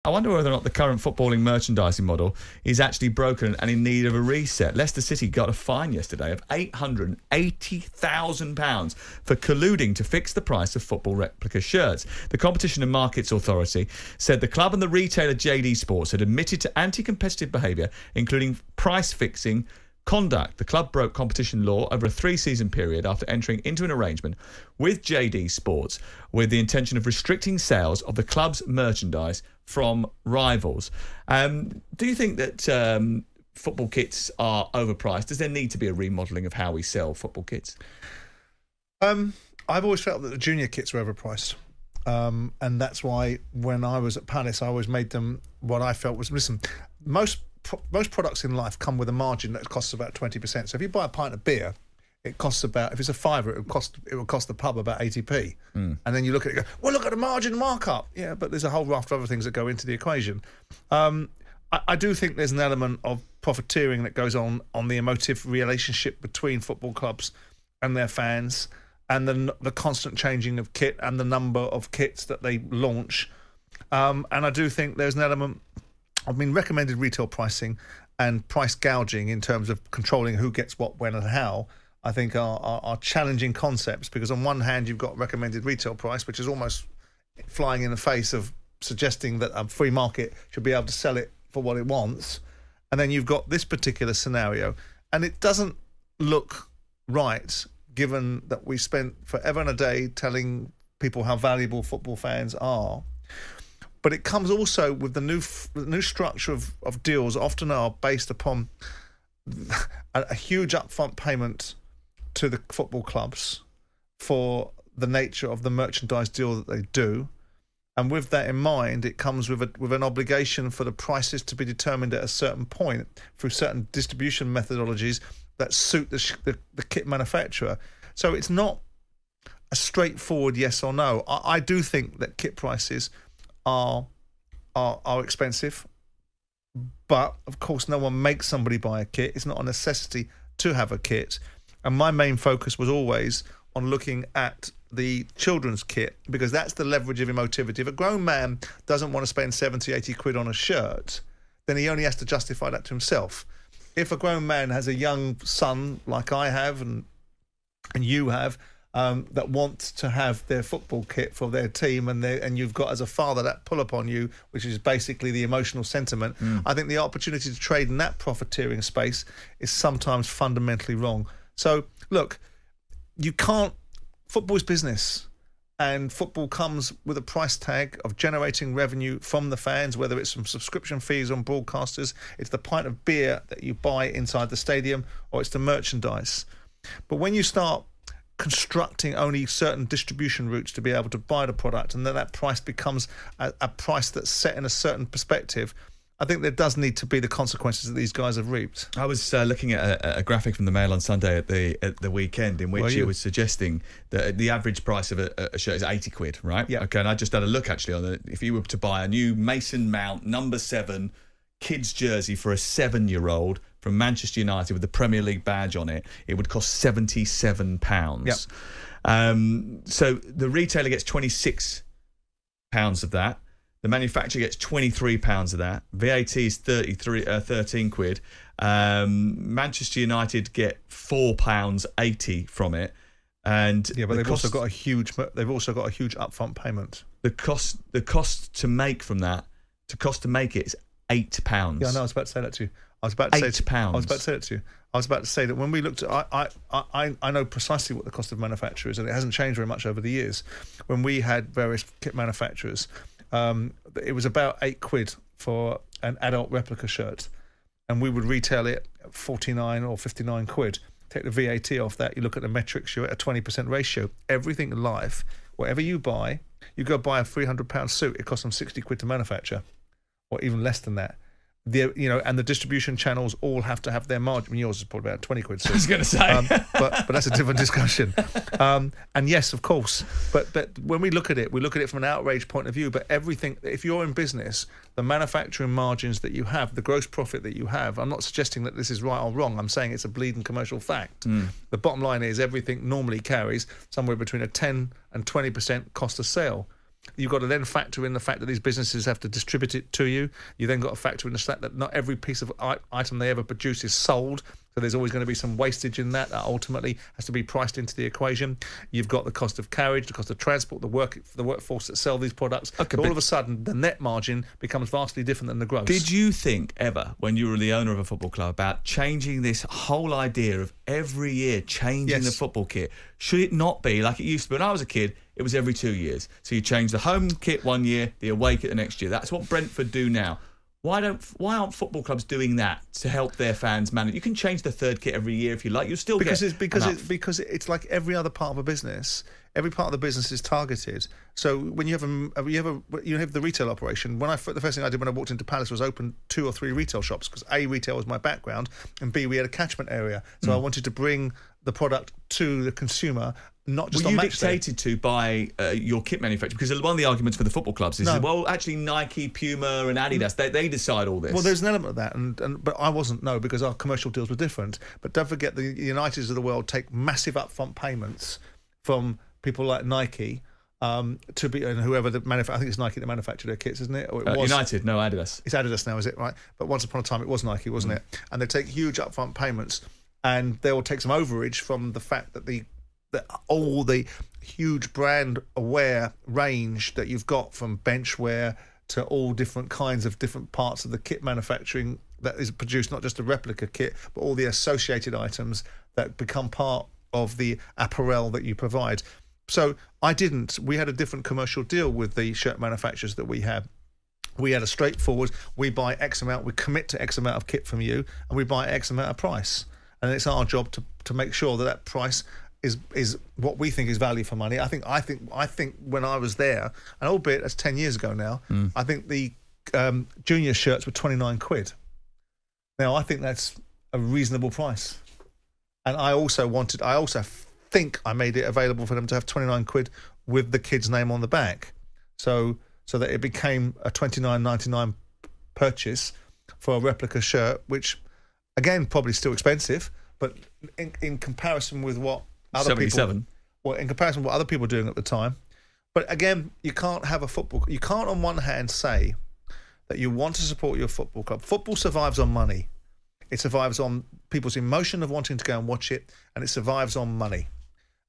I wonder whether or not the current footballing merchandising model is actually broken and in need of a reset. Leicester City got a fine yesterday of £880,000 for colluding to fix the price of football replica shirts. The Competition and Markets Authority said the club and the retailer JD Sports had admitted to anti-competitive behaviour, including price fixing conduct. The club broke competition law over a 3-season period after entering into an arrangement with JD Sports with the intention of restricting sales of the club's merchandise from rivals. Do you think that football kits are overpriced? Does there need to be a remodelling of how we sell football kits? I've always felt that the junior kits were overpriced. And that's why when I was at Palace, I always made them what I felt was, listen, most products in life come with a margin that costs about 20%. So if you buy a pint of beer, it costs about, if it's a fiver, it would cost the pub about 80p. And then you look at it and go, well, look at the margin markup. Yeah, but there's a whole raft of other things that go into the equation. I do think there's an element of profiteering that goes on the emotive relationship between football clubs and their fans, and the constant changing of kit and the number of kits that they launch. And I do think there's an element, recommended retail pricing and price gouging in terms of controlling who gets what, when and how, I think are challenging concepts, because on one hand you've got recommended retail price, which is almost flying in the face of suggesting that a free market should be able to sell it for what it wants. And then you've got this particular scenario, and it doesn't look right, given that we spent forever and a day telling people how valuable football fans are. But it comes also with the new structure of deals, often are based upon a huge upfront payment to the football clubs for the nature of the merchandise deal that they do. And with that in mind, it comes with an obligation for the prices to be determined at a certain point through certain distribution methodologies that suit the kit manufacturer. So it's not a straightforward yes or no. I do think that kit prices are expensive, but of course no one makes somebody buy a kit. It's not a necessity to have a kit. And my main focus was always on looking at the children's kit, because that's the leverage of emotivity. If a grown man doesn't want to spend 70, 80 quid on a shirt, then he only has to justify that to himself. If a grown man has a young son like I have and you have, that want to have their football kit for their team, and you've got as a father that pull upon you, which is basically the emotional sentiment, I think the opportunity to trade in that profiteering space is sometimes fundamentally wrong. So look, you can't, football is business, and football comes with a price tag of generating revenue from the fans, whether it's from subscription fees on broadcasters, it's the pint of beer that you buy inside the stadium, or it's the merchandise. But when you start constructing only certain distribution routes to be able to buy the product, and then that price becomes a price that's set in a certain perspective, I think there does need to be the consequences that these guys have reaped. I was looking at a graphic from the Mail on Sunday at the weekend, in which it was suggesting that the average price of a shirt is 80 quid, right? Yeah. Okay, and I just had a look actually on if you were to buy a new Mason Mount number 7 kids jersey for a 7-year-old from Manchester United with the Premier League badge on it, it would cost £77. Yep. So the retailer gets £26 of that. The manufacturer gets £23 of that. VAT is 13 quid. Manchester United get £4.80 from it, and yeah, but they've also got a huge upfront payment. The cost to make from that, to make it is £8. Yeah, no, I was about to say that to you. I was about to say that when we looked at, I know precisely what the cost of manufacture is, and it hasn't changed very much over the years. When we had various kit manufacturers, it was about 8 quid for an adult replica shirt, and we would retail it at 49 or 59 quid. Take the VAT off that, you look at the metrics, you're at a 20% ratio. Everything in life, whatever you buy, you go buy a £300 suit, it costs them 60 quid to manufacture, or even less than that. And the distribution channels all have to have their margin. Yours is probably about 20 quid. So, I was going to say, but that's a different discussion. And yes, of course. But when we look at it from an outrage point of view. But everything, if you're in business, the manufacturing margins that you have, the gross profit that you have. I'm not suggesting that this is right or wrong. I'm saying it's a bleeding commercial fact. The bottom line is everything normally carries somewhere between a 10 and 20% cost of sale. You've got to then factor in the fact that these businesses have to distribute it to you. You then got to factor in the fact that not every piece of item they ever produce is sold. So there's always going to be some wastage in that ultimately has to be priced into the equation. You've got the cost of carriage, the cost of transport, the workforce that sell these products. Okay, so all of a sudden, the net margin becomes vastly different than the gross. Did you think ever, when you were the owner of a football club, about changing this whole idea of every year changing the football kit? Should it not be like it used to be? When I was a kid, it was every 2 years. So you change the home kit one year, the away kit the next year. That's what Brentford do now. Why aren't football clubs doing that to help their fans manage? You can change the third kit every year if you like. You'll still because it's like every other part of a business. Every part of the business is targeted. So when you have the retail operation. The first thing I did when I walked into Palace was open 2 or 3 retail shops because A, retail was my background, and B, we had a catchment area. So I wanted to bring the product to the consumer. Not just Were on you match dictated to by your kit manufacturer? Because one of the arguments for the football clubs is, well, actually Nike, Puma and Adidas, they decide all this. Well, there's an element of that, but I wasn't, because our commercial deals were different. But don't forget, the Uniteds of the world take massive upfront payments from people like Nike to be, and whoever the manufacturer, I think it's Nike that manufactured their kits, isn't it? Or it was United, no, Adidas. It's Adidas now, is it, right? But once upon a time it was Nike, wasn't it? And they take huge upfront payments, and they will take some overage from the fact that all the huge brand aware range that you've got, from benchwear to all different kinds of different parts of the kit manufacturing that is produced, not just a replica kit, but all the associated items that become part of the apparel that you provide. So we had a different commercial deal with the shirt manufacturers that we had. We had a straightforward, we buy X amount, we commit to X amount of kit from you, and we buy X amount of price. And it's our job to make sure that price is what we think is value for money. I think when I was there, and albeit that's 10 years ago now, I think the junior shirts were 29 quid. Now I think that's a reasonable price, and I also think I made it available for them to have 29 quid with the kid's name on the back, so that it became a $29.99 purchase for a replica shirt, which again probably still expensive, but in comparison with what other 77. people, well, in comparison with what other people were doing at the time. But again, you can't on one hand say that you want to support your football club. Football survives on money. It survives on people's emotion of wanting to go and watch it, and it survives on money.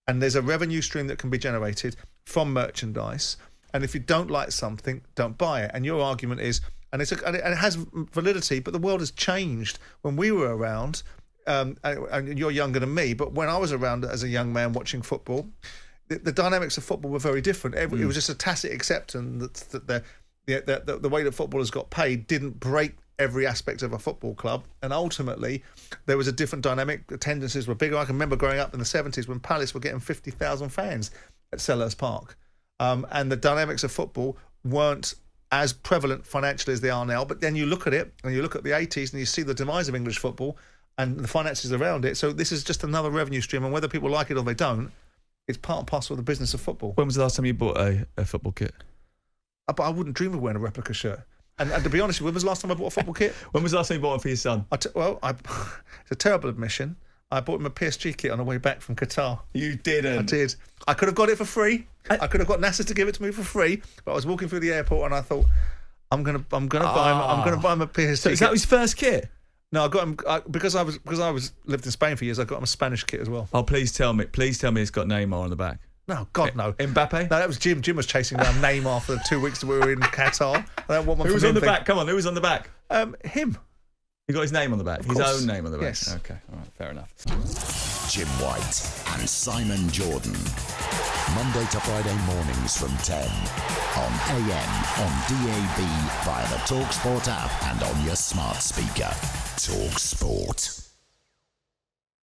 And there's a revenue stream that can be generated from merchandise. And if you don't like something, don't buy it. And your argument is, and it has validity, but the world has changed. When we were around, and you're younger than me, but when I was around as a young man watching football, the dynamics of football were very different. It was just a tacit acceptance that the way that footballers got paid didn't break every aspect of a football club, and ultimately there was a different dynamic. Attendances were bigger. I can remember growing up in the 70s when Palace were getting 50,000 fans at Selhurst Park, and the dynamics of football weren't as prevalent financially as they are now. But then you look at it, and you look at the 80s, and you see the demise of English football and the finances around it. So this is just another revenue stream, and whether people like it or they don't, it's part and parcel of the business of football. When was the last time you bought a football kit? But I wouldn't dream of wearing a replica shirt. And to be honest, when was the last time I bought a football kit? When was the last time you bought one for your son? It's a terrible admission. I bought him a PSG kit on the way back from Qatar. You didn't? I did. I could have got it for free. I could have got NASA to give it to me for free. But I was walking through the airport and I thought, I'm gonna buy him a PSG. So is that his first kit? No, I got him because I lived in Spain for years. I got him a Spanish kit as well. Oh, please tell me it's got Neymar on the back. No, God, no. Mbappe? No, that was Jim. Jim was chasing around Neymar for the 2 weeks that we were in Qatar. I don't want one. Who was on the back? Come on, who was on the back? Him. He got his name on the back. His own name on the back. Yes. Okay, all right, fair enough. Jim White and Simon Jordan. Monday to Friday mornings from 10 on AM, on DAB, via the talkSPORT app and on your smart speaker. talkSPORT.